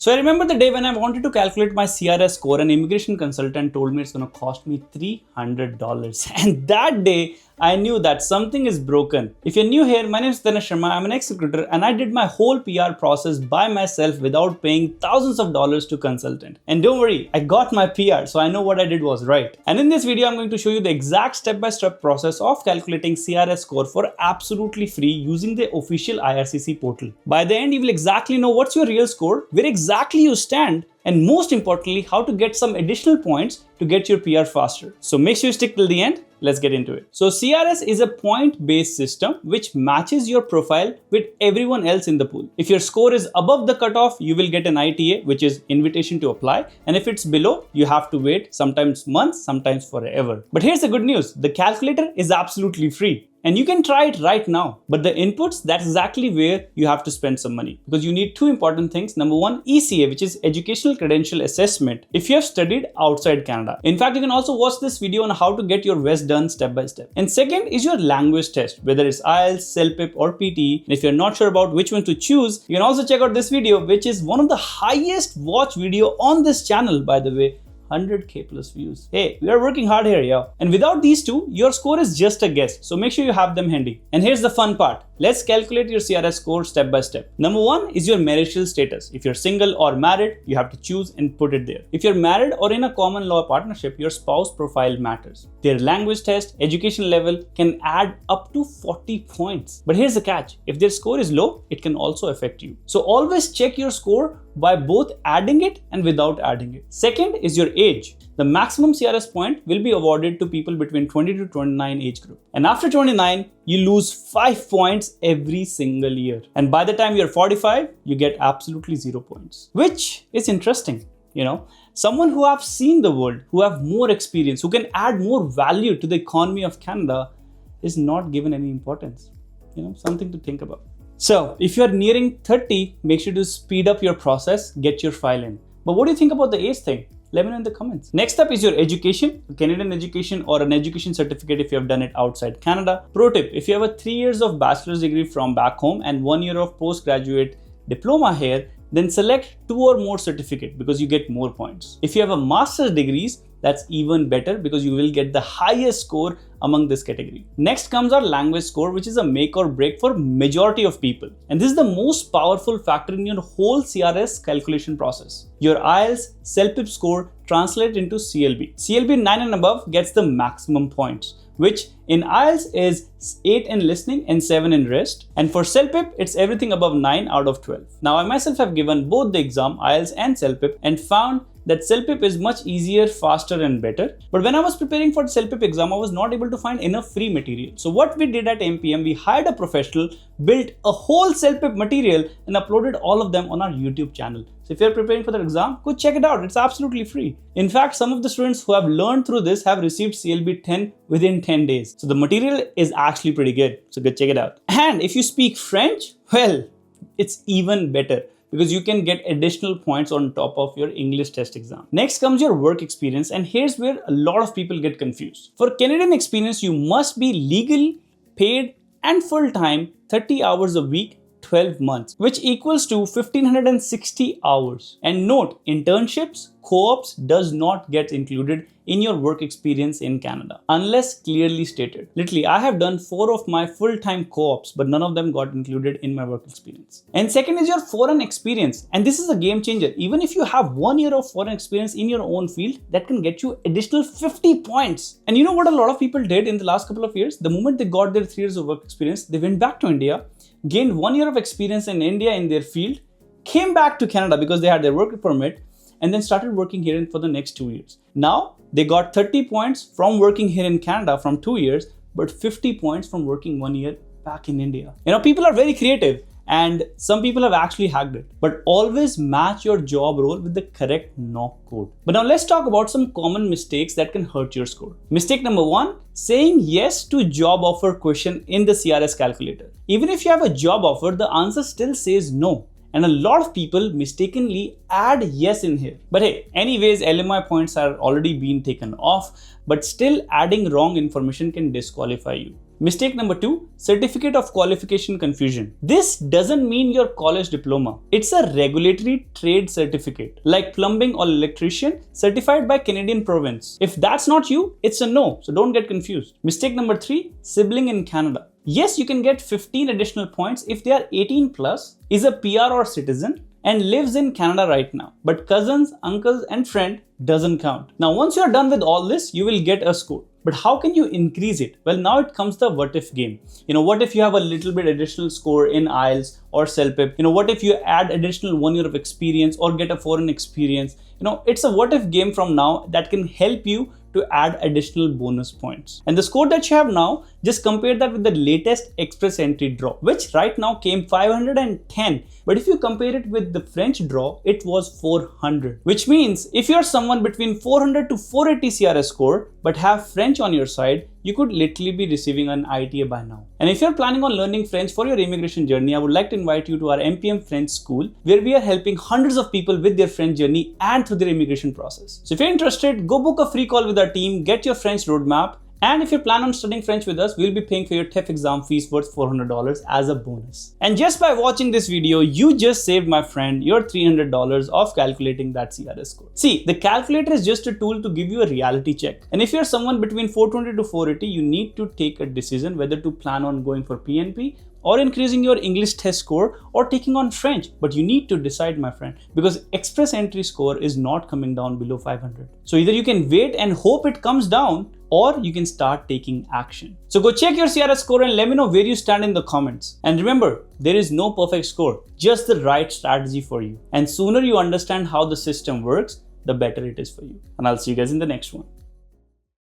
So I remember the day when I wanted to calculate my CRS score, an immigration consultant told me it's going to cost me $300. And that day, I knew that something is broken. If you're new here, my name is Dinesh Sharma. I'm an ex-recruiter and I did my whole PR process by myself without paying thousands of dollars to consultant. And don't worry, I got my PR, so I know what I did was right. And in this video, I'm going to show you the exact step-by-step process of calculating CRS score for absolutely free using the official IRCC portal. By the end, you will exactly know what's your real score, where exactly you stand, and most importantly, how to get some additional points to get your PR faster. So make sure you stick till the end. Let's get into it. So CRS is a point-based system which matches your profile with everyone else in the pool. If your score is above the cutoff, you will get an ITA, which is invitation to apply. And if it's below, you have to wait, sometimes months, sometimes forever. But here's the good news. The calculator is absolutely free. And you can try it right now. But the inputs, that's exactly where you have to spend some money. Because you need two important things. Number one, ECA, which is Educational Credential Assessment, if you have studied outside Canada. In fact, you can also watch this video on how to get your West done step by step. And second is your language test, whether it's IELTS, CELPIP or PTE. And if you're not sure about which one to choose, you can also check out this video, which is one of the highest watch video on this channel, by the way. 100k plus views. Hey, we are working hard here, yeah. And without these two, your score is just a guess. So make sure you have them handy. And here's the fun part. Let's calculate your CRS score step by step. Number one is your marital status. If you're single or married, you have to choose and put it there. If you're married or in a common law partnership, your spouse profile matters. Their language test, education level can add up to 40 points. But here's the catch. If their score is low, it can also affect you. So always check your score by both adding it and without adding it. Second is your age. The maximum CRS point will be awarded to people between 20 to 29 age group. And after 29, you lose 5 points every single year. And by the time you're 45, you get absolutely 0 points, which is interesting. You know, someone who have seen the world, who have more experience, who can add more value to the economy of Canada is not given any importance. You know, something to think about. So if you're nearing 30, make sure to speed up your process, get your file in. But what do you think about the age thing? Let me know in the comments. Next up is your education, Canadian education or an education certificate if you have done it outside Canada. Pro tip, if you have a 3 years of bachelor's degree from back home and 1 year of postgraduate diploma here, then select 2 or more certificate because you get more points. If you have a master's degrees, that's even better because you will get the highest score among this category. Next comes our language score, which is a make or break for majority of people. And this is the most powerful factor in your whole CRS calculation process. Your IELTS, CELPIP score translate into CLB. CLB 9 and above gets the maximum points, which in IELTS is 8 in listening and 7 in rest. And for CELPIP, it's everything above 9 out of 12. Now, I myself have given both the exam, IELTS and CELPIP, and found that CELPIP is much easier, faster and better. But when I was preparing for the CELPIP exam, I was not able to find enough free material. So what we did at MPM, we hired a professional, built a whole CELPIP material and uploaded all of them on our YouTube channel. So if you're preparing for the exam, go check it out. It's absolutely free. In fact, some of the students who have learned through this have received CLB 10 within 10 days. So the material is actually pretty good. So go check it out. And if you speak French, well, it's even better, because you can get additional points on top of your English test exam. Next comes your work experience, and here's where a lot of people get confused. For Canadian experience, you must be legal, paid and full-time 30 hours a week, 12 months, which equals to 1560 hours. And note, internships, co-ops does not get included in your work experience in Canada unless clearly stated. Literally, I have done 4 of my full-time co-ops, but none of them got included in my work experience. And second is your foreign experience. And this is a game changer. Even if you have 1 year of foreign experience in your own field, that can get you additional 50 points. And you know what a lot of people did in the last couple of years? The moment they got their 3 years of work experience, they went back to India, gained 1 year of experience in India in their field, came back to Canada because they had their work permit, and then started working here for the next 2 years. Now, they got 30 points from working here in Canada from 2 years, but 50 points from working 1 year back in India. You know, people are very creative and some people have actually hacked it. But always match your job role with the correct knock code. But now let's talk about some common mistakes that can hurt your score. Mistake number 1, saying yes to job offer question in the CRS calculator. Even if you have a job offer, the answer still says no. And a lot of people mistakenly add yes in here. But hey, anyways, LMI points are already being taken off, but still adding wrong information can disqualify you. Mistake number 2, certificate of qualification confusion. This doesn't mean your college diploma. It's a regulatory trade certificate, like plumbing or electrician, certified by Canadian province. If that's not you, it's a no, so don't get confused. Mistake number 3, sibling in Canada. Yes, you can get 15 additional points if they are 18 plus, is a PR or citizen, and lives in Canada right now. But cousins, uncles, and friend doesn't count. Now, once you are done with all this, you will get a score. But how can you increase it? Well, now it comes the what if game. What if you have a little bit additional score in IELTS or CELPIP? What if you add additional 1 year of experience or get a foreign experience? It's a what if game from now that can help you to add additional bonus points. And the score that you have now, just compare that with the latest express entry draw, which right now came 510. But if you compare it with the French draw, it was 400. Which means if you're someone between 400 to 480 CRS score, but have French on your side, you could literally be receiving an ITA by now. And if you're planning on learning French for your immigration journey, I would like to invite you to our MPM French School, where we are helping hundreds of people with their French journey and through their immigration process. So if you're interested, go book a free call with our team, get your French roadmap. And if you plan on studying French with us, we'll be paying for your TEF exam fees worth $400 as a bonus. And just by watching this video, you just saved my friend your $300 of calculating that CRS score. See, the calculator is just a tool to give you a reality check. And if you're someone between 420 to 480, you need to take a decision whether to plan on going for PNP or increasing your English test score or taking on French. But you need to decide, my friend, because express entry score is not coming down below 500. So either you can wait and hope it comes down, or you can start taking action. So go check your CRS score and let me know where you stand in the comments. And remember, there is no perfect score, just the right strategy for you. And sooner you understand how the system works, the better it is for you. And I'll see you guys in the next one.